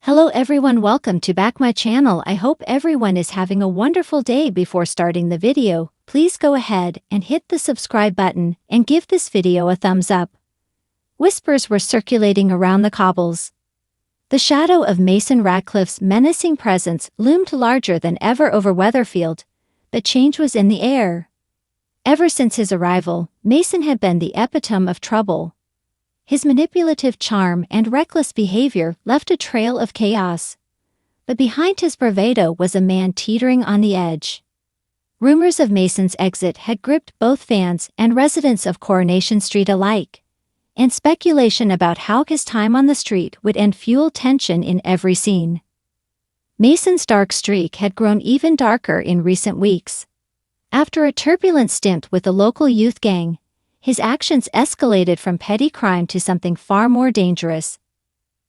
Hello everyone, welcome to back my channel. I hope everyone is having a wonderful day. Before starting the video, please go ahead and hit the subscribe button and give this video a thumbs up. Whispers were circulating around the cobbles. The shadow of Mason Radcliffe's menacing presence loomed larger than ever over Weatherfield, but change was in the air. Ever since his arrival, Mason had been the epitome of trouble. His manipulative charm and reckless behavior left a trail of chaos. But behind his bravado was a man teetering on the edge. Rumors of Mason's exit had gripped both fans and residents of Coronation Street alike, and speculation about how his time on the street would end fueled tension in every scene. Mason's dark streak had grown even darker in recent weeks. After a turbulent stint with the local youth gang, his actions escalated from petty crime to something far more dangerous.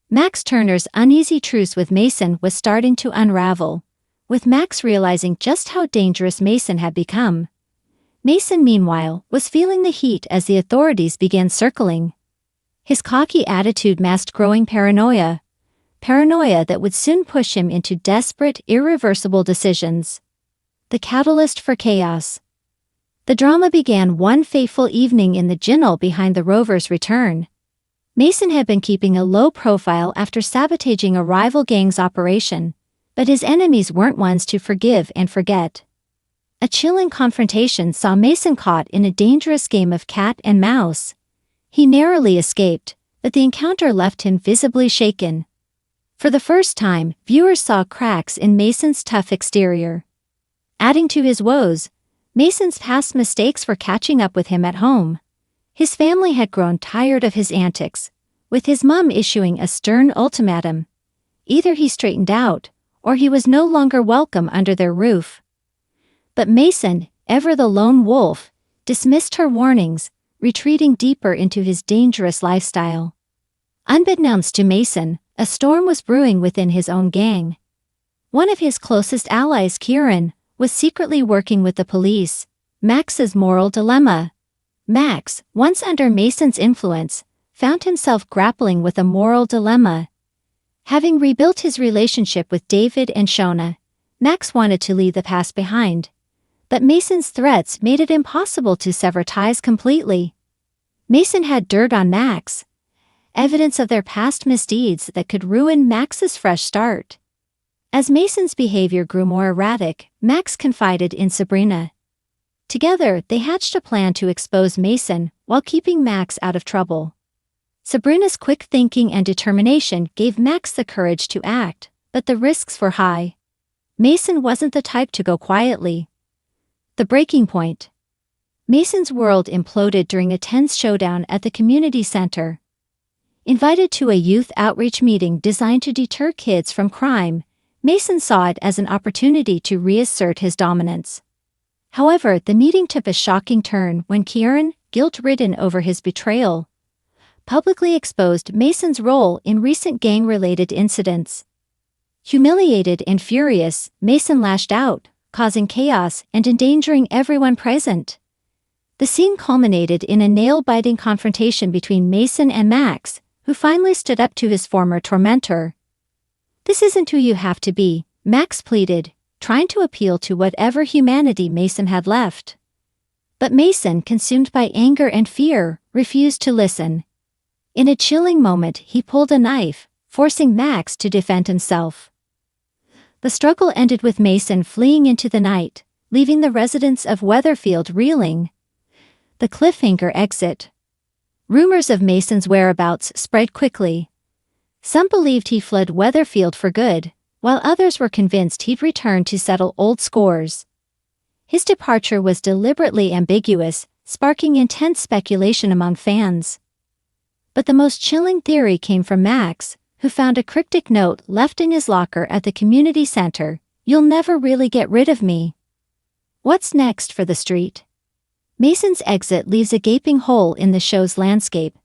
Max Turner's uneasy truce with Mason was starting to unravel, with Max realizing just how dangerous Mason had become. Mason, meanwhile, was feeling the heat as the authorities began circling. His cocky attitude masked growing paranoia that would soon push him into desperate, irreversible decisions. The catalyst for chaos. The drama began one fateful evening in the ginnel behind the Rovers' return. Mason had been keeping a low profile after sabotaging a rival gang's operation, but his enemies weren't ones to forgive and forget. A chilling confrontation saw Mason caught in a dangerous game of cat and mouse. He narrowly escaped, but the encounter left him visibly shaken. For the first time, viewers saw cracks in Mason's tough exterior. Adding to his woes, Mason's past mistakes were catching up with him at home. His family had grown tired of his antics, with his mom issuing a stern ultimatum. Either he straightened out, or he was no longer welcome under their roof. But Mason, ever the lone wolf, dismissed her warnings, retreating deeper into his dangerous lifestyle. Unbeknownst to Mason, a storm was brewing within his own gang. One of his closest allies, Kieran, was secretly working with the police. Max's moral dilemma. Max, once under Mason's influence, found himself grappling with a moral dilemma. Having rebuilt his relationship with David and Shona, Max wanted to leave the past behind. But Mason's threats made it impossible to sever ties completely. Mason had dirt on Max, evidence of their past misdeeds that could ruin Max's fresh start. As Mason's behavior grew more erratic, Max confided in Sabrina. Together, they hatched a plan to expose Mason while keeping Max out of trouble. Sabrina's quick thinking and determination gave Max the courage to act, but the risks were high. Mason wasn't the type to go quietly. The breaking point. Mason's world imploded during a tense showdown at the community center. Invited to a youth outreach meeting designed to deter kids from crime, Mason saw it as an opportunity to reassert his dominance. However, the meeting took a shocking turn when Kieran, guilt-ridden over his betrayal, publicly exposed Mason's role in recent gang-related incidents. Humiliated and furious, Mason lashed out, causing chaos and endangering everyone present. The scene culminated in a nail-biting confrontation between Mason and Max, who finally stood up to his former tormentor. "This isn't who you have to be," Max pleaded, trying to appeal to whatever humanity Mason had left. But Mason, consumed by anger and fear, refused to listen. In a chilling moment, he pulled a knife, forcing Max to defend himself. The struggle ended with Mason fleeing into the night, leaving the residents of Weatherfield reeling. The cliffhanger exit. Rumors of Mason's whereabouts spread quickly. Some believed he fled Weatherfield for good, while others were convinced he'd returned to settle old scores. His departure was deliberately ambiguous, sparking intense speculation among fans. But the most chilling theory came from Max, who found a cryptic note left in his locker at the community center: "You'll never really get rid of me." What's next for the street? Mason's exit leaves a gaping hole in the show's landscape.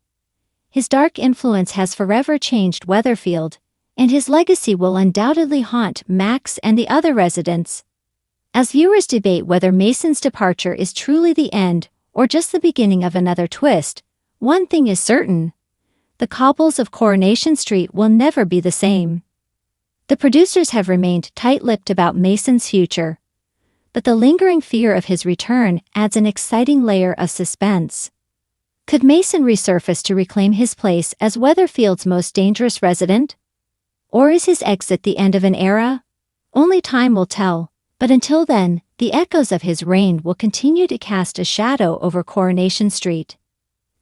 His dark influence has forever changed Weatherfield, and his legacy will undoubtedly haunt Max and the other residents. As viewers debate whether Mason's departure is truly the end or just the beginning of another twist, one thing is certain: the cobbles of Coronation Street will never be the same. The producers have remained tight-lipped about Mason's future, but the lingering fear of his return adds an exciting layer of suspense. Could Mason resurface to reclaim his place as Weatherfield's most dangerous resident? Or is his exit the end of an era? Only time will tell, but until then, the echoes of his reign will continue to cast a shadow over Coronation Street.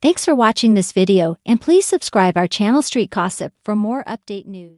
Thanks for watching this video, and please subscribe our channel Street Gossip for more update news.